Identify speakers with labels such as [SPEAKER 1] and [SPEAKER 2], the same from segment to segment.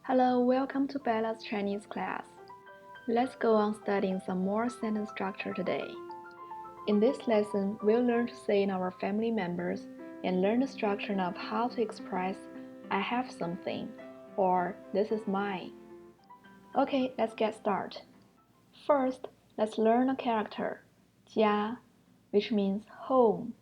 [SPEAKER 1] Hello, welcome to Bella's Chinese class. Let's go on studying some more sentence structure today. In this lesson, we'll learn to say in our family members and learn the structure of how to express I have something or this is mine. Okay, let's get started. First, let's learn a character, 家, which means home.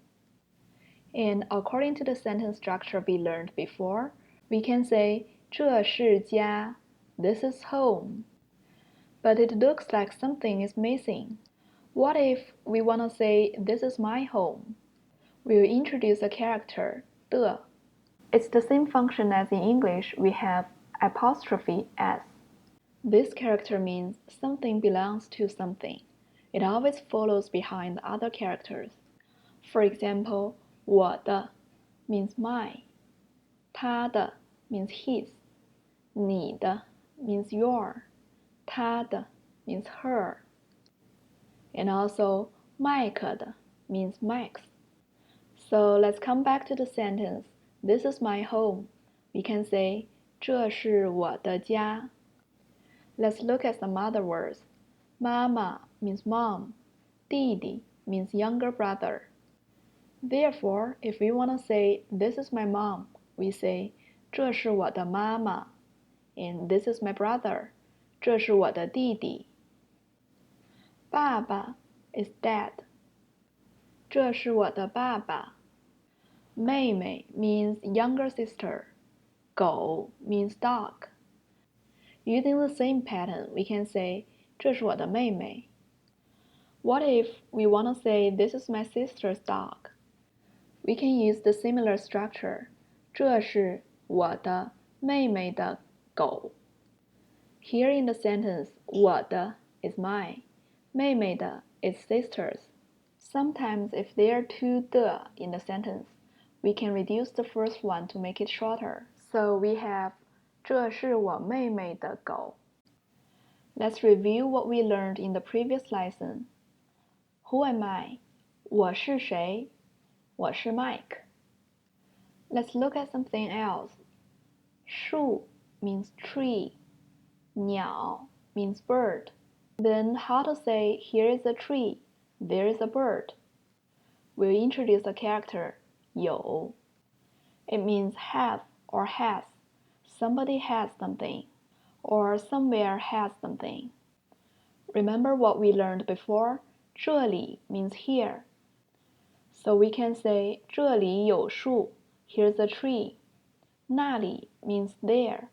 [SPEAKER 1] And according to the sentence structure we learned before, we can say 这是家, this is home. But it looks like something is missing. What if we want to say this is my home? We'll introduce a character, 的. It's the same function as in English we have apostrophe s. This character means something belongs to something. It always follows behind the other characters. For example, 我的 means mine. 他的 means his. 你的 means your. 他的 means her. And also, Mike 的 means Max. So let's come back to the sentence. This is my home. We can say 这是我的家. Let's look at some other words. 妈妈 means mom. 弟弟 means younger brother. Therefore, if we want to say this is my mom, we say 这是我的妈妈. And this is my brother. 这是我的弟弟. 爸爸 is dad. 这是我的爸爸. 妹妹 means younger sister. 狗 means dog. Using the same pattern, we can say 这是我的妹妹. What if we want to say this is my sister's dog? We can use the similar structure. 这是我的妹妹的狗. Here in the sentence, 我的 is mine. 妹妹的 is sister's. Sometimes if there are two 的 in the sentence, we can reduce the first one to make it shorter. So we have 这是我妹妹的狗. Let's review what we learned in the previous lesson. Who am I? 我是谁? 我是 Mike. Let's look at something else. 树 means tree. 鸟 means bird. Then how to say here is a tree, there is a bird? We'll introduce a character, 有. It means have or has. Somebody has something, or somewhere has something. Remember what we learned before? 这里 means here. So we can say 这里有树, here's a tree. 那里 means there.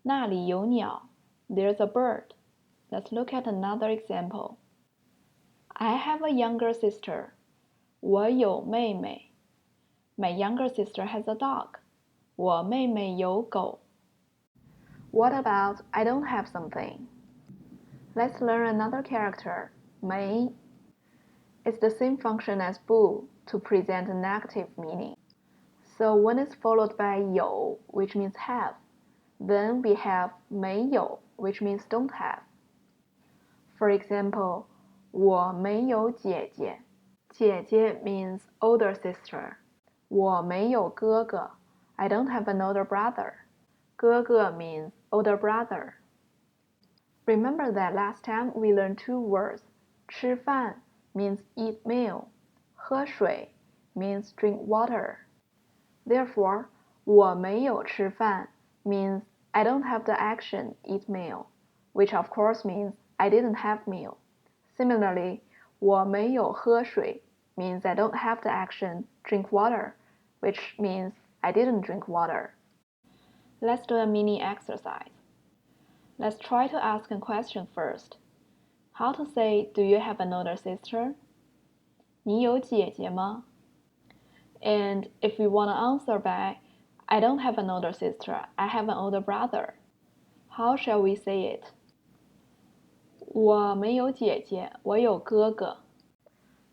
[SPEAKER 1] 那里有鸟, there's a bird. Let's look at another example. I have a younger sister. 我有妹妹. My younger sister has a dog. 我妹妹有狗. What about I don't have something? Let's learn another character, 没. It's the same function as 不 to present a negative meaning. So when it's followed by 有, which means have, then we have 没有, which means don't have. For example, 我没有姐姐. 姐姐 means older sister. 我没有哥哥. I don't have an older brother. 哥哥 means older brother. Remember that last time we learned two words. 吃饭 means eat meal. 喝水 means drink water. Therefore, 我没有吃饭 means I don't have the action eat meal, which of course means I didn't have meal. Similarly, 我没有喝水 means I don't have the action drink water, which means I didn't drink water. Let's do a mini exercise. Let's try to ask a question first. How to say, do you have an older sister? 你有姐姐吗? And if we want to answer by, I don't have an older sister, I have an older brother. How shall we say it? 我没有姐姐，我有哥哥.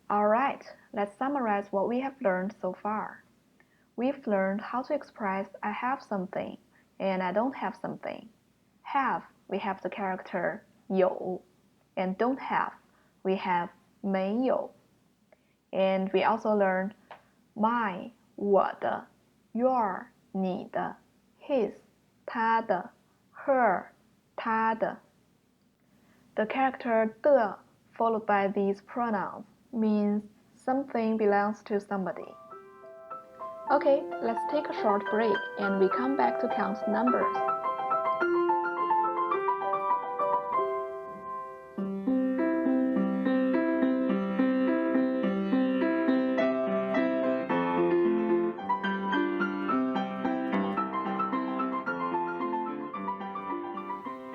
[SPEAKER 1] Alright, let's summarize what we have learned so far. We've learned how to express I have something and I don't have something. Have, we have the character 有, and don't have, we have 没有. And we also learned my, 我的, your, 你的, his, 他的, her, 她的. The character 的 followed by these pronouns means something belongs to somebody. Okay, let's take a short break and we come back to count numbers.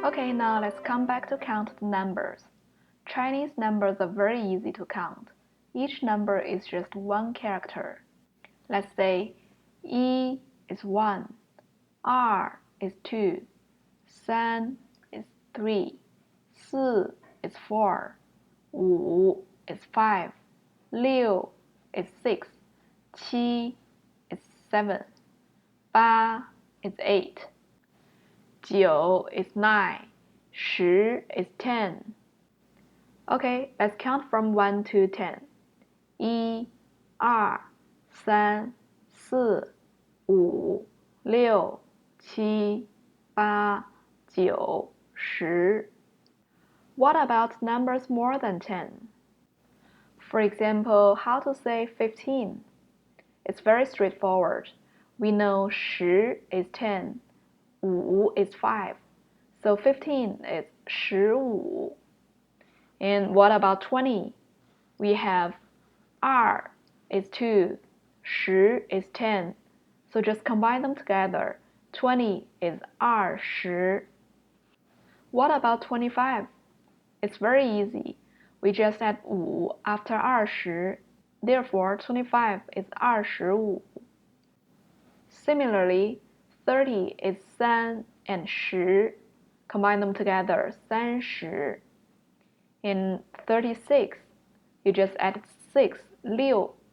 [SPEAKER 1] Okay, now let's come back to count the numbers. Chinese numbers are very easy to count. Each number is just one character. Let's say 1 is 1, 2 is 2, 3 is 3, 4 is 4, 5 is 5, 6 is 6, 7 is 7, 8 is 8, 9 is 9, 10 is 10. Okay, let's count from 1 to 10. 1, 2, 3, 4, 5, 6, 7, 8, 9, 10. What about numbers more than 10? For example, how to say 15? It's very straightforward. We know 10 is 10, 5 is 5, so 15 is 15. And what about 20? We have 2 is 2, 10 is 10, so just combine them together. 20 is 20. What about 25? It's very easy. We just add 5 after 20. Therefore, 25 is 25. Similarly, 30 is 3 and 10. Combine them together, 30. In 36, you just add 6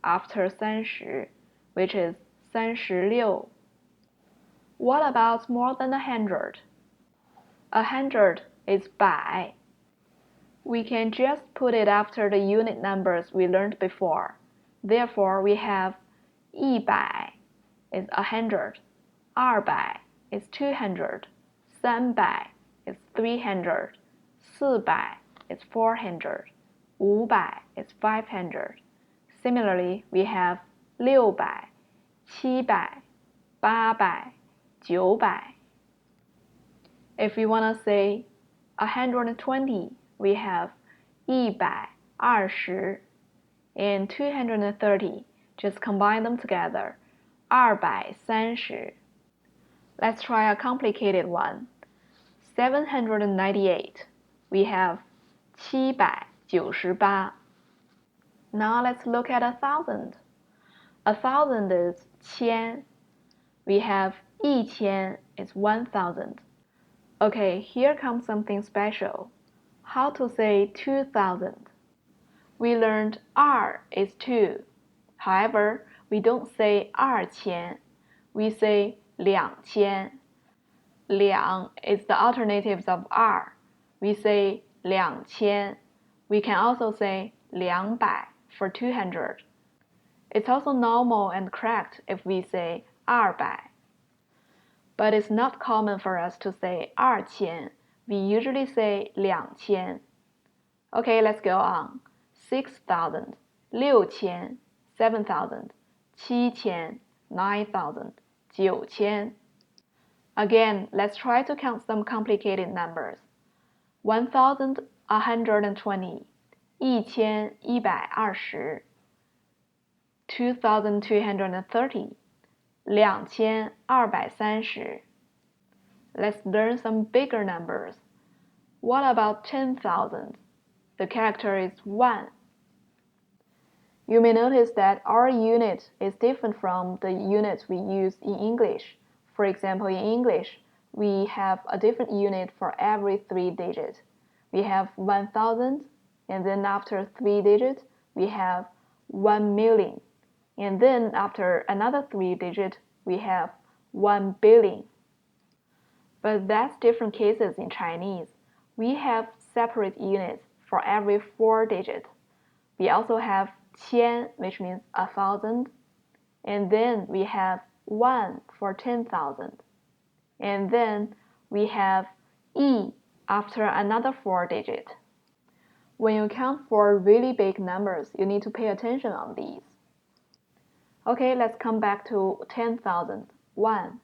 [SPEAKER 1] after 30, which is 36. What about more than 100? 100 is 100. We can just put it after the unit numbers we learned before. Therefore, we have 100 is 100, 200 is 200, 300 is 300, 400 is 400, 500 is 500. Similarly, we have 600, 700, 800, 900. If we want to say 120, we have 120 and 230. Just combine them together, 230. Let's try a complicated one. 798. We have 798. Now let's look at 1,000. 1,000 is 千. We have 1,000 is 1,000. Okay, here comes something special. How to say 2,000? We learned 2 is 2. However, we don't say 2,000. We say 2,000. 2 is the alternatives of r. We say 2,000. We can also say 200 for 200. It's also normal and correct if we say 200. But it's not common for us to say 2,000. We usually say 2,000. Okay, let's go on. 6,000, 6,000, 7,000, 7,000, 9,000, 9,000. Again, let's try to count some complicated numbers. 1,120, 1,120. 2,230, 2,230. Let's learn some bigger numbers. What about 10,000? The character is 1. You may notice that our unit is different from the units we use in English. For example, in English, we have a different unit for every 3 digits. We have 1,000, and then after 3 digits, we have 1,000,000. And then after another 3 digits, we have 1,000,000,000. But that's different cases in Chinese. We have separate units for every 4 digits. We also have 千, which means 1,000, and then we have 1 for 10,000, and then we have E after another 4 digit. When you count for really big numbers, you need to pay attention on these. Okay, let's come back to 10,000. 1.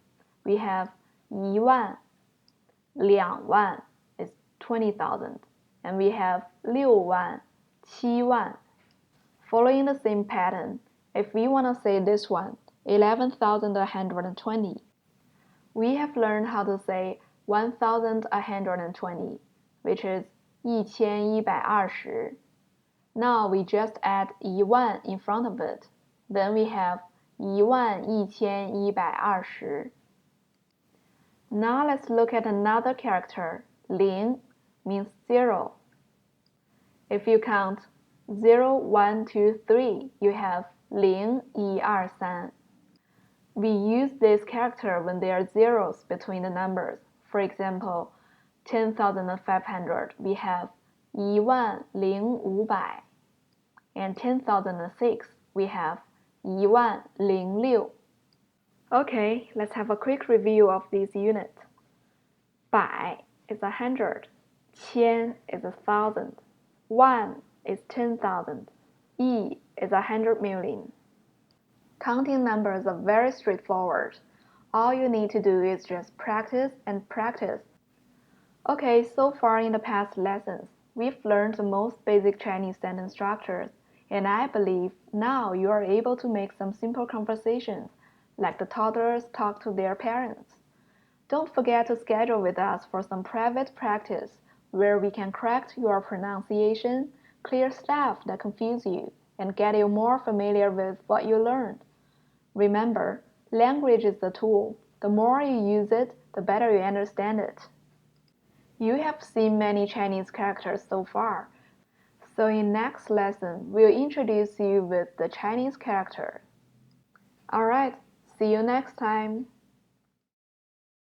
[SPEAKER 1] We have 1万, 2万 is 20,000, and we have 6万, 7万. Following the same pattern, if we want to say this one, 11,120, we have learned how to say 1,120, which is 1120. Now we just add 1 in front of it. Then we have 1120. Now let's look at another character. 0 means 0. If you count 0, 1, 2, 3, you have 0, 1, 2, 3. We use this character when there are zeros between the numbers. For example, 10,500, we have 10,500. And 10,006, we have 10,006. Okay, let's have a quick review of these units. 百 is 100, 千 is 1,000, 1 is 10,000, 亿 is 100 million. Counting numbers are very straightforward. All you need to do is just practice and practice. Okay, so far in the past lessons, we've learned the most basic Chinese sentence structures, and I believe now you are able to make some simple conversations, like the toddlers talk to their parents. Don't forget to schedule with us for some private practice, where we can correct your pronunciation, clear stuff that confuse you, and get you more familiar with what you learned. Remember, language is a tool. The more you use it, the better you understand it. You have seen many Chinese characters so far, so in next lesson, we'll introduce you with the Chinese character. Alright, see you next time.